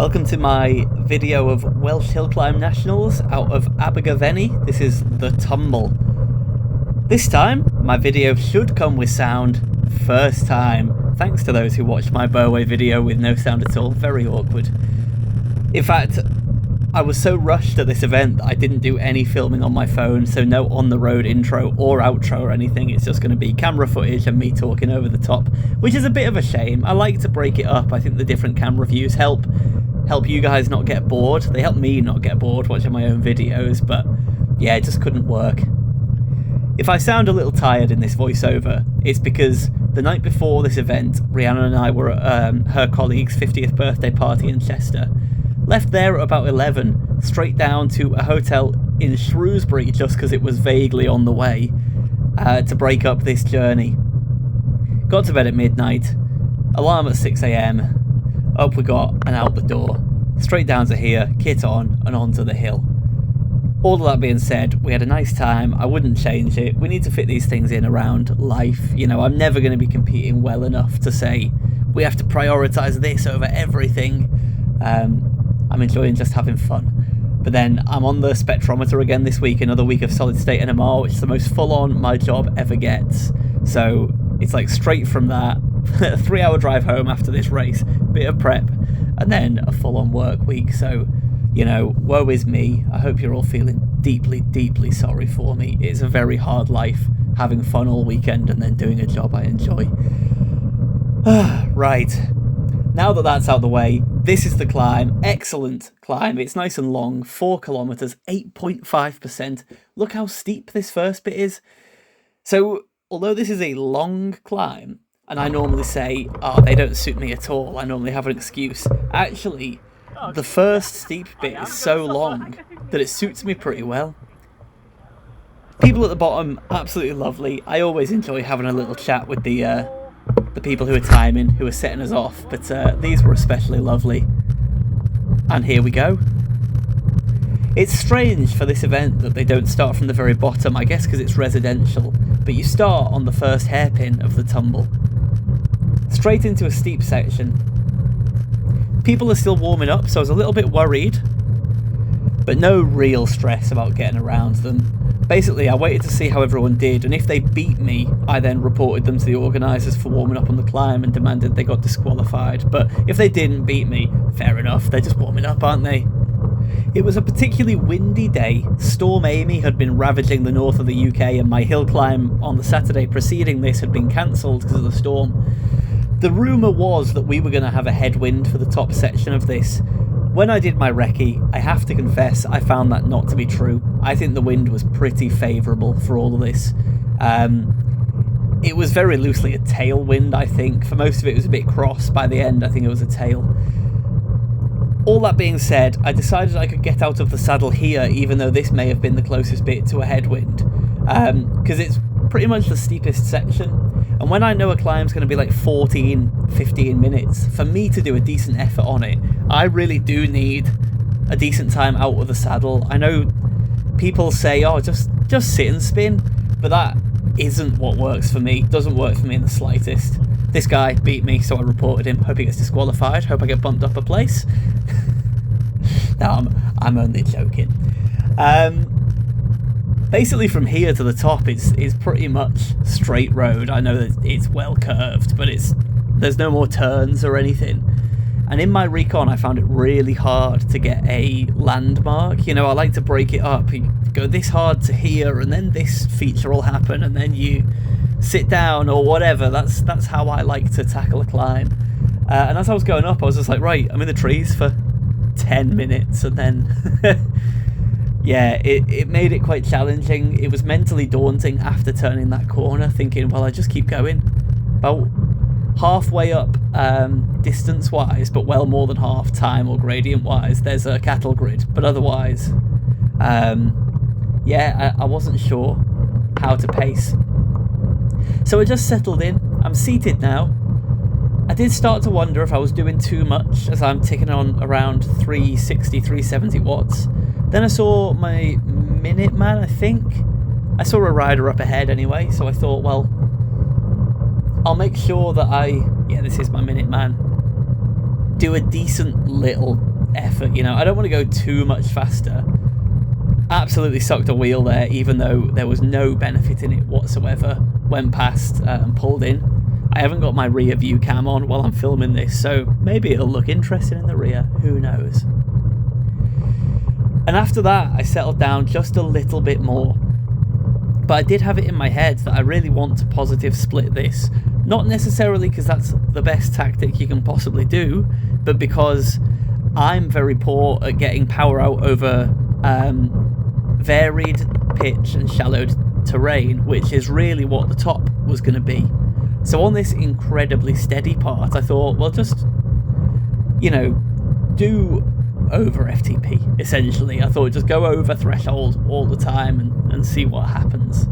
Welcome to my video of Welsh hill climb nationals out of Abergavenny. This is the Tumble. This time, my video should come with sound. First time. Thanks to those who watched my Burway video with no sound at all. Very awkward. In fact, I was so rushed at this event that I didn't do any filming on my phone, so no on-the-road intro or outro or anything. It's just going to be camera footage and me talking over the top, which is a bit of a shame. I like to break it up. I think the different camera views help you guys not get bored. They help me not get bored watching my own videos, but yeah, it just couldn't work. If I sound a little tired in this voiceover, it's because the night before this event, Rhiannon and I were at her colleague's 50th birthday party in Chester. Left there at about 11, straight down to a hotel in Shrewsbury just because it was vaguely on the way to break up this journey. Got to bed at midnight, alarm at 6 AM, up we got and out the door. Straight down to here, kit on and onto the hill. All of that being said, we had a nice time. I wouldn't change it. We need to fit these things in around life. You know, I'm never going to be competing well enough to say we have to prioritise this over everything. I'm enjoying just having fun. But then I'm on the spectrometer again this week, another week of solid state NMR, which is the most full-on my job ever gets. So it's like straight from that, a 3-hour drive home after this race, bit of prep, and then a full-on work week. So, you know, woe is me. I hope you're all feeling deeply, deeply sorry for me. It's a very hard life, having fun all weekend and then doing a job I enjoy. Right. Now that that's out the way, this is the climb. Excellent climb. It's nice and long, 4 kilometres, 8.5%. Look how steep this first bit is. So, although this is a long climb, and I normally say, oh, they don't suit me at all, I normally have an excuse. Actually, the first steep bit is so long that it suits me pretty well. People at the bottom, absolutely lovely. I always enjoy having a little chat with the people who are timing, who are setting us off, but these were especially lovely. And here we go. It's strange for this event that they don't start from the very bottom, I guess because it's residential, but you start on the first hairpin of the tumble. Straight into a steep section. People are still warming up, so I was a little bit worried, but no real stress about getting around them. Basically, I waited to see how everyone did, and if they beat me, I then reported them to the organisers for warming up on the climb and demanded they got disqualified. But if they didn't beat me, fair enough, they're just warming up, aren't they? It was a particularly windy day. Storm Amy had been ravaging the north of the UK, and my hill climb on the Saturday preceding this had been cancelled because of the storm. The rumour was that we were going to have a headwind for the top section of this. When I did my recce, I have to confess I found that not to be true. I think the wind was pretty favourable for all of this. It was very loosely a tailwind, I think. For most of it was a bit cross. By the end, I think it was a tail. All that being said, I decided I could get out of the saddle here, even though this may have been the closest bit to a headwind. Because it's pretty much the steepest section. And when I know a climb's going to be like 14, 15 minutes, for me to do a decent effort on it, I really do need a decent time out of the saddle. I know people say, oh, just sit and spin, but that isn't what works for me. It doesn't work for me in the slightest. This guy beat me, so I reported him. Hope he gets disqualified. Hope I get bumped up a place. No, I'm only joking. Basically from here to the top it's pretty much straight road. I know that it's well curved, but there's no more turns or anything. And in my recon I found it really hard to get a landmark. You know, I like to break it up. You go this hard to here and then this feature will happen and then you sit down or whatever. That's how I like to tackle a climb. And as I was going up I was just like, right, I'm in the trees for 10 minutes and then... Yeah, it made it quite challenging. It was mentally daunting after turning that corner, thinking, well, I just keep going. About halfway up distance-wise, but well more than half time or gradient-wise, there's a cattle grid. But otherwise, yeah, I wasn't sure how to pace. So I just settled in. I'm seated now. I did start to wonder if I was doing too much, as I'm ticking on around 360, 370 watts. Then I saw my Minuteman, I think. I saw a rider up ahead anyway, so I thought, well, I'll make sure that yeah, this is my Minuteman, do a decent little effort, you know. I don't want to go too much faster. Absolutely sucked a wheel there, even though there was no benefit in it whatsoever. Went past and pulled in. I haven't got my rear view cam on while I'm filming this, so maybe it'll look interesting in the rear, who knows. And after that, I settled down just a little bit more. But I did have it in my head that I really want to positive split this. Not necessarily because that's the best tactic you can possibly do, but because I'm very poor at getting power out over varied pitch and shallowed terrain, which is really what the top was going to be. So on this incredibly steady part, I thought, well, just, you know, do over FTP, essentially. I thought just go over threshold all the time and see what happens.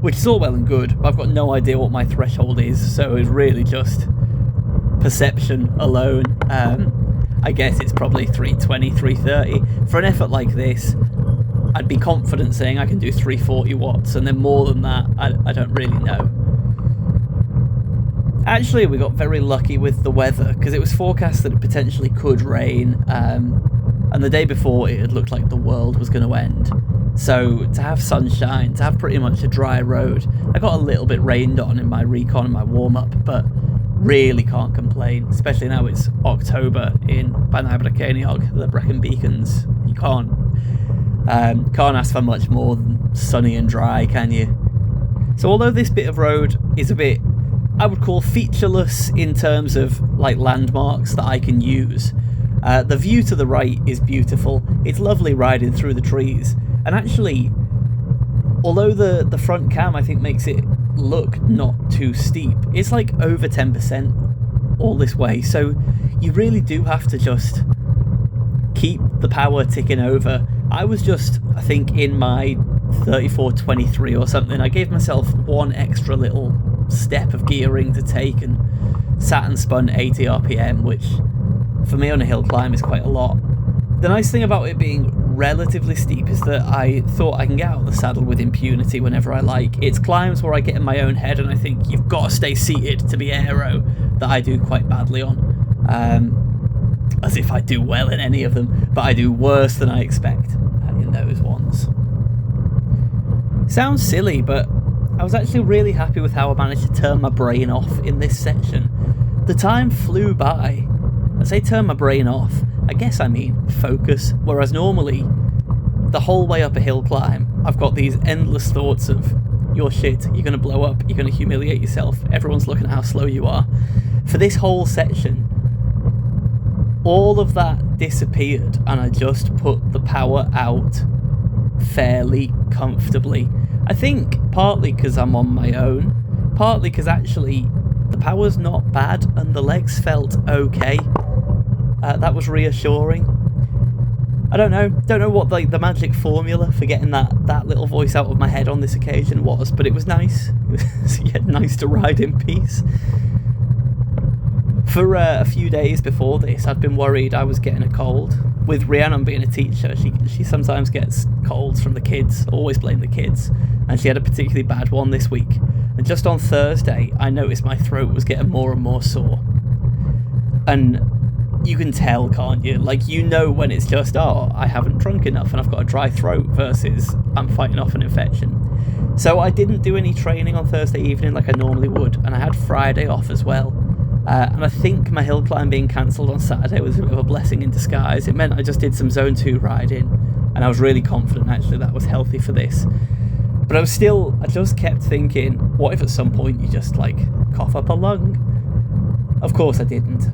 Which is all well and good, but I've got no idea what my threshold is, so it's really just perception alone. I guess it's probably 320, 330. For an effort like this, I'd be confident saying I can do 340 watts, and then more than that, I don't really know. Actually, we got very lucky with the weather, because it was forecast that it potentially could rain, and the day before it had looked like the world was going to end. So to have sunshine, to have pretty much a dry road, I got a little bit rained on in my recon and my warm-up, but really can't complain, especially now it's October in Abergavenny, the Brecon Beacons. You can't ask for much more than sunny and dry, can you? So although this bit of road is a bit, I would call, featureless in terms of like landmarks that I can use, the view to the right is beautiful. It's lovely riding through the trees, and actually, although the front cam I think makes it look not too steep, it's like over 10% all this way, so you really do have to just keep the power ticking over. I was just, I think, in my 3423 or something, I gave myself one extra little step of gearing to take and sat and spun 80 RPM, which for me on a hill climb is quite a lot. The nice thing about it being relatively steep is that I thought I can get out of the saddle with impunity whenever I like. It's climbs where I get in my own head and I think you've got to stay seated to be aero that I do quite badly on. As if I do well in any of them, but I do worse than I expect in those ones. Sounds silly, but I was actually really happy with how I managed to turn my brain off in this section. The time flew by. I say turn my brain off, I guess I mean focus, whereas normally, the whole way up a hill climb, I've got these endless thoughts of, you're shit, you're going to blow up, you're going to humiliate yourself, everyone's looking at how slow you are. For this whole section, all of that disappeared and I just put the power out fairly comfortably. I think partly because I'm on my own, partly because actually the power's not bad and the legs felt okay. That was reassuring. I don't know what the magic formula for getting that little voice out of my head on this occasion was, but it was nice. It was nice to ride in peace. For a few days before this, I'd been worried I was getting a cold. With Rhiannon being a teacher, she sometimes gets colds from the kids, always blame the kids, and she had a particularly bad one this week. And just on Thursday, I noticed my throat was getting more and more sore. And you can tell, can't you? Like, you know when it's just, oh, I haven't drunk enough and I've got a dry throat, versus I'm fighting off an infection. So I didn't do any training on Thursday evening like I normally would, and I had Friday off as well. And I think my hill climb being cancelled on Saturday was a bit of a blessing in disguise. It meant I just did some zone 2 riding, and I was really confident actually that was healthy for this. But I just kept thinking, what if at some point you just like cough up a lung? Of course I didn't.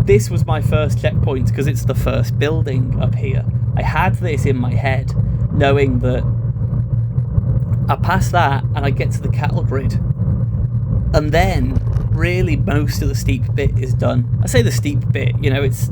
This was my first checkpoint because it's the first building up here. I had this in my head, knowing that I pass that and I get to the cattle grid. And then, really, most of the steep bit is done. I say the steep bit, you know, it's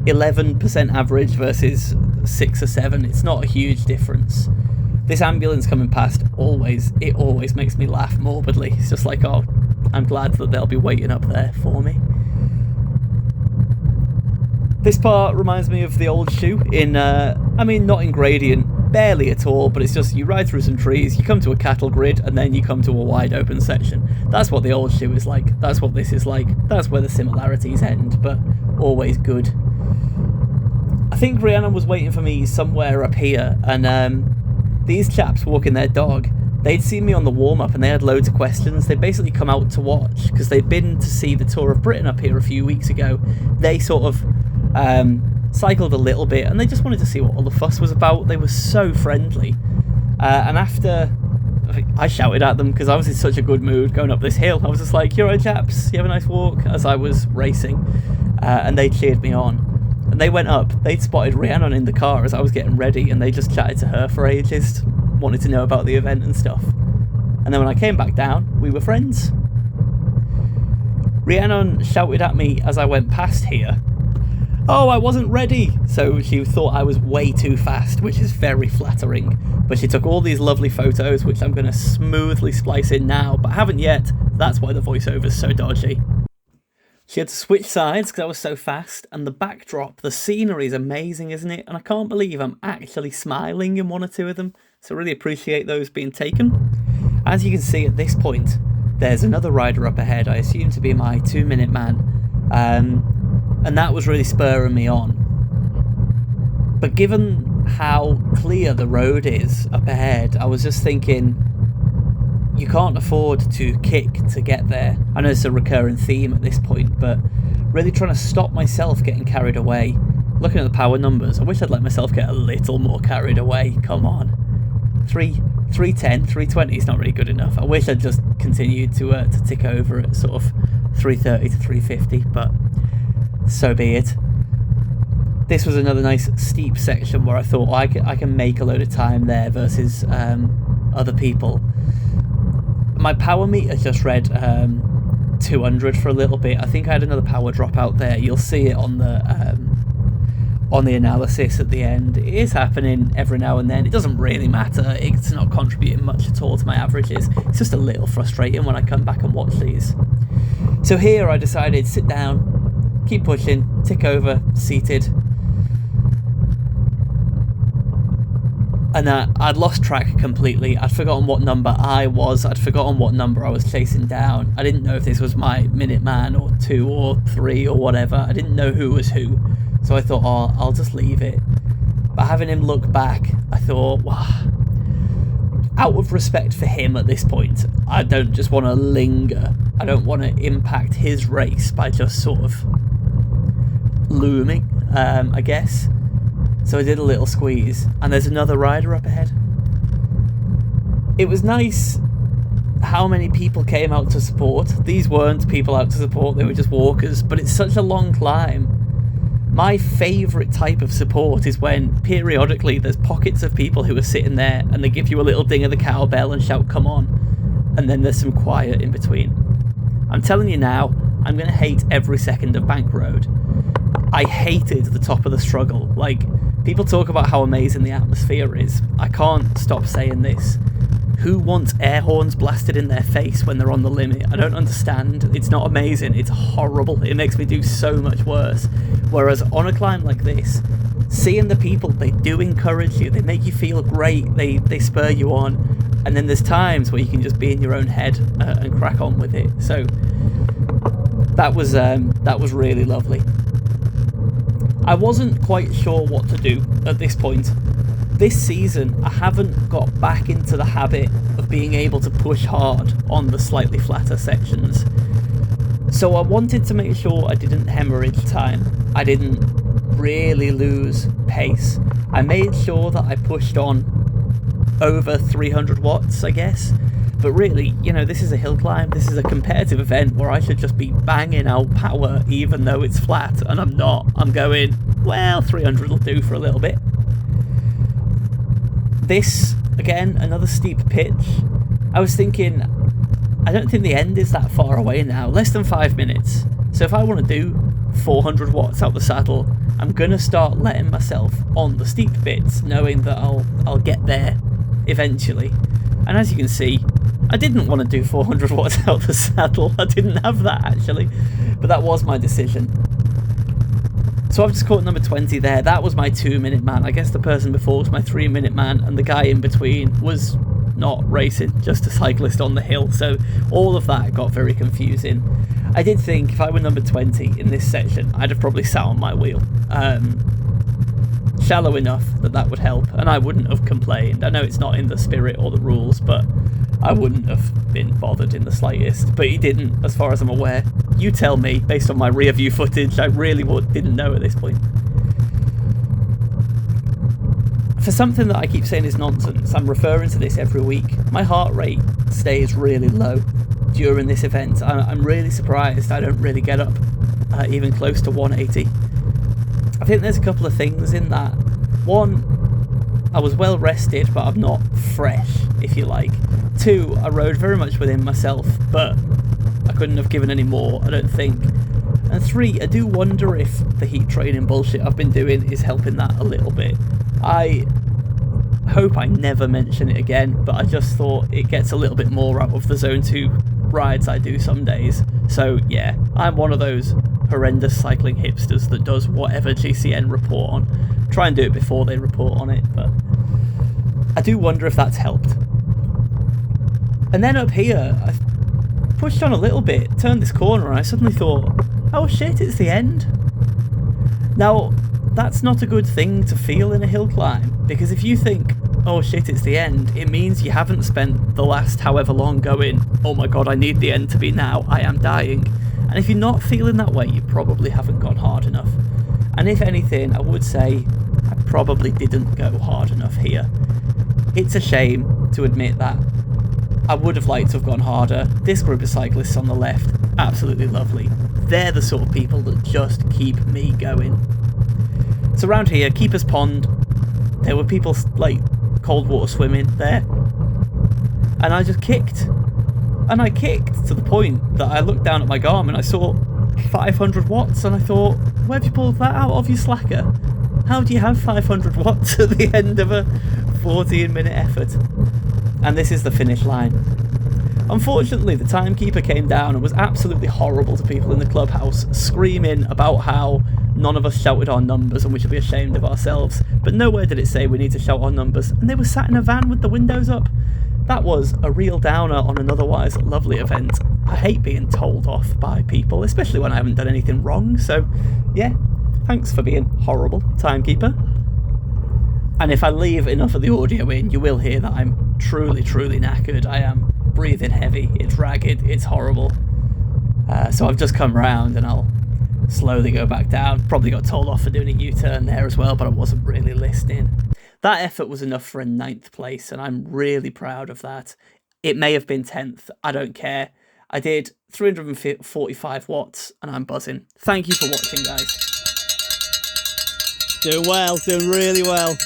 11% average versus 6 or 7. It's not a huge difference. This ambulance coming past always makes me laugh morbidly. It's just like, oh, I'm glad that they'll be waiting up there for me. This part reminds me of the old shoe in, not in gradient, barely at all, but it's just you ride through some trees, you come to a cattle grid, and then you come to a wide open section. That's what the old shoe is like, that's what this is like, that's where the similarities end, but always good. I think Rhiannon was waiting for me somewhere up here, and these chaps walking their dog, they'd seen me on the warm-up and they had loads of questions. They'd basically come out to watch because they'd been to see the Tour of Britain up here a few weeks ago. They sort of cycled a little bit and they just wanted to see what all the fuss was about. They were so friendly. And after I shouted at them because I was in such a good mood going up this hill, I was just like, "You're right, chaps, you have a nice walk," as I was racing. And they cheered me on. And they went up, they'd spotted Rhiannon in the car as I was getting ready, and they just chatted to her for ages, wanted to know about the event and stuff. And then when I came back down, we were friends. Rhiannon shouted at me as I went past here, "Oh, I wasn't ready!" So she thought I was way too fast, which is very flattering. But she took all these lovely photos, which I'm going to smoothly splice in now, but I haven't yet. That's why the voiceover's so dodgy. She had to switch sides because I was so fast, and the backdrop, the scenery is amazing, isn't it? And I can't believe I'm actually smiling in one or two of them, so really appreciate those being taken. As you can see at this point, there's another rider up ahead, I assume to be my 2-minute man, and that was really spurring me on. But given how clear the road is up ahead, I was just thinking, you can't afford to kick to get there. I know it's a recurring theme at this point, but really trying to stop myself getting carried away. Looking at the power numbers, I wish I'd let myself get a little more carried away. Come on. 310, 320 is not really good enough. I wish I'd just continued to tick over at sort of 330 to 350, but so be it. This was another nice steep section where I thought, I can make a load of time there versus other people. My power meter just read 200 for a little bit. I think I had another power drop out there. You'll see it on the analysis at the end. It is happening every now and then. It doesn't really matter. It's not contributing much at all to my averages. It's just a little frustrating when I come back and watch these. So here I decided, sit down, keep pushing, tick over, seated. And I'd lost track completely. I'd forgotten what number I was. I'd forgotten what number I was chasing down. I didn't know if this was my minute man or 2 or 3 or whatever. I didn't know who was who. So I thought, oh, I'll just leave it. But having him look back, I thought, wow, out of respect for him at this point, I don't just want to linger. I don't want to impact his race by just sort of looming, I guess. So I did a little squeeze, and there's another rider up ahead. It was nice how many people came out to support. These weren't people out to support, they were just walkers, but it's such a long climb. My favourite type of support is when periodically there's pockets of people who are sitting there and they give you a little ding of the cowbell and shout, "Come on," and then there's some quiet in between. I'm telling you now, I'm going to hate every second of Bank Road. I hated the top of the struggle. Like, people talk about how amazing the atmosphere is. I can't stop saying this. Who wants air horns blasted in their face when they're on the limit? I don't understand. It's not amazing. It's horrible. It makes me do so much worse. Whereas on a climb like this, seeing the people, they do encourage you. They make you feel great. They spur you on. And then there's times where you can just be in your own head and crack on with it. So that was really lovely. I wasn't quite sure what to do at this point. This season, I haven't got back into the habit of being able to push hard on the slightly flatter sections. So I wanted to make sure I didn't hemorrhage time. I didn't really lose pace. I made sure that I pushed on over 300 watts, I guess. But really, you know, this is a hill climb. This is a competitive event where I should just be banging out power even though it's flat, and I'm not. I'm going, well, 300 will do for a little bit. This, again, another steep pitch. I was thinking, I don't think the end is that far away now. Less than 5 minutes. So if I want to do 400 watts out the saddle, I'm going to start letting myself on the steep bits, knowing that I'll get there eventually. And as you can see, I didn't want to do 400 watts out the saddle. I didn't have that, actually. But that was my decision. So I've just caught number 20 there. That was my 2-minute man. I guess the person before was my 3-minute man, and the guy in between was not racing, just a cyclist on the hill. So all of that got very confusing. I did think if I were number 20 in this section, I'd have probably sat on my wheel. Shallow enough that would help, and I wouldn't have complained. I know it's not in the spirit or the rules, but I wouldn't have been bothered in the slightest. But he didn't, as far as I'm aware. You tell me, based on my rear view footage, I really didn't know at this point. For something that I keep saying is nonsense, I'm referring to this every week. My heart rate stays really low during this event. I'm really surprised I don't really get up even close to 180. I think there's a couple of things in that. One, I was well rested, but I'm not fresh, if you like. Two, I rode very much within myself, but I couldn't have given any more, I don't think. And three, I do wonder if the heat training bullshit I've been doing is helping that a little bit. I hope I never mention it again, but I just thought it gets a little bit more out of the Zone 2 rides I do some days. So yeah, I'm one of those horrendous cycling hipsters that does whatever GCN report on. Try and do it before they report on it, but I do wonder if that's helped. And then up here, I pushed on a little bit, turned this corner, and I suddenly thought, oh shit, it's the end. Now, that's not a good thing to feel in a hill climb, because if you think, oh shit, it's the end, it means you haven't spent the last however long going, oh my god, I need the end to be now, I am dying. And if you're not feeling that way, you probably haven't gone hard enough. And if anything, I would say I probably didn't go hard enough here. It's a shame to admit that. I would have liked to have gone harder. This group of cyclists on the left, absolutely lovely. They're the sort of people that just keep me going. So around here, Keeper's Pond, there were people like cold water swimming there. And I just kicked. And I kicked to the point that I looked down at my Garmin, I saw 500 watts, and I thought, where have you pulled that out of, you slacker? How do you have 500 watts at the end of a 14-minute effort? And this is the finish line. Unfortunately, the timekeeper came down and was absolutely horrible to people in the clubhouse, screaming about how none of us shouted our numbers and we should be ashamed of ourselves. But nowhere did it say we need to shout our numbers, and they were sat in a van with the windows up. That was a real downer on an otherwise lovely event. I hate being told off by people, especially when I haven't done anything wrong, so yeah, thanks for being horrible, timekeeper. And if I leave enough of the audio in, you will hear that I'm truly, truly knackered. I am breathing heavy, it's ragged, it's horrible. So I've just come round and I'll slowly go back down. Probably got told off for doing a U-turn there as well, but I wasn't really listening. That effort was enough for a 9th place, and I'm really proud of that. It may have been 10th, I don't care. I did 345 watts, and I'm buzzing. Thank you for watching, guys. Doing well, doing really well.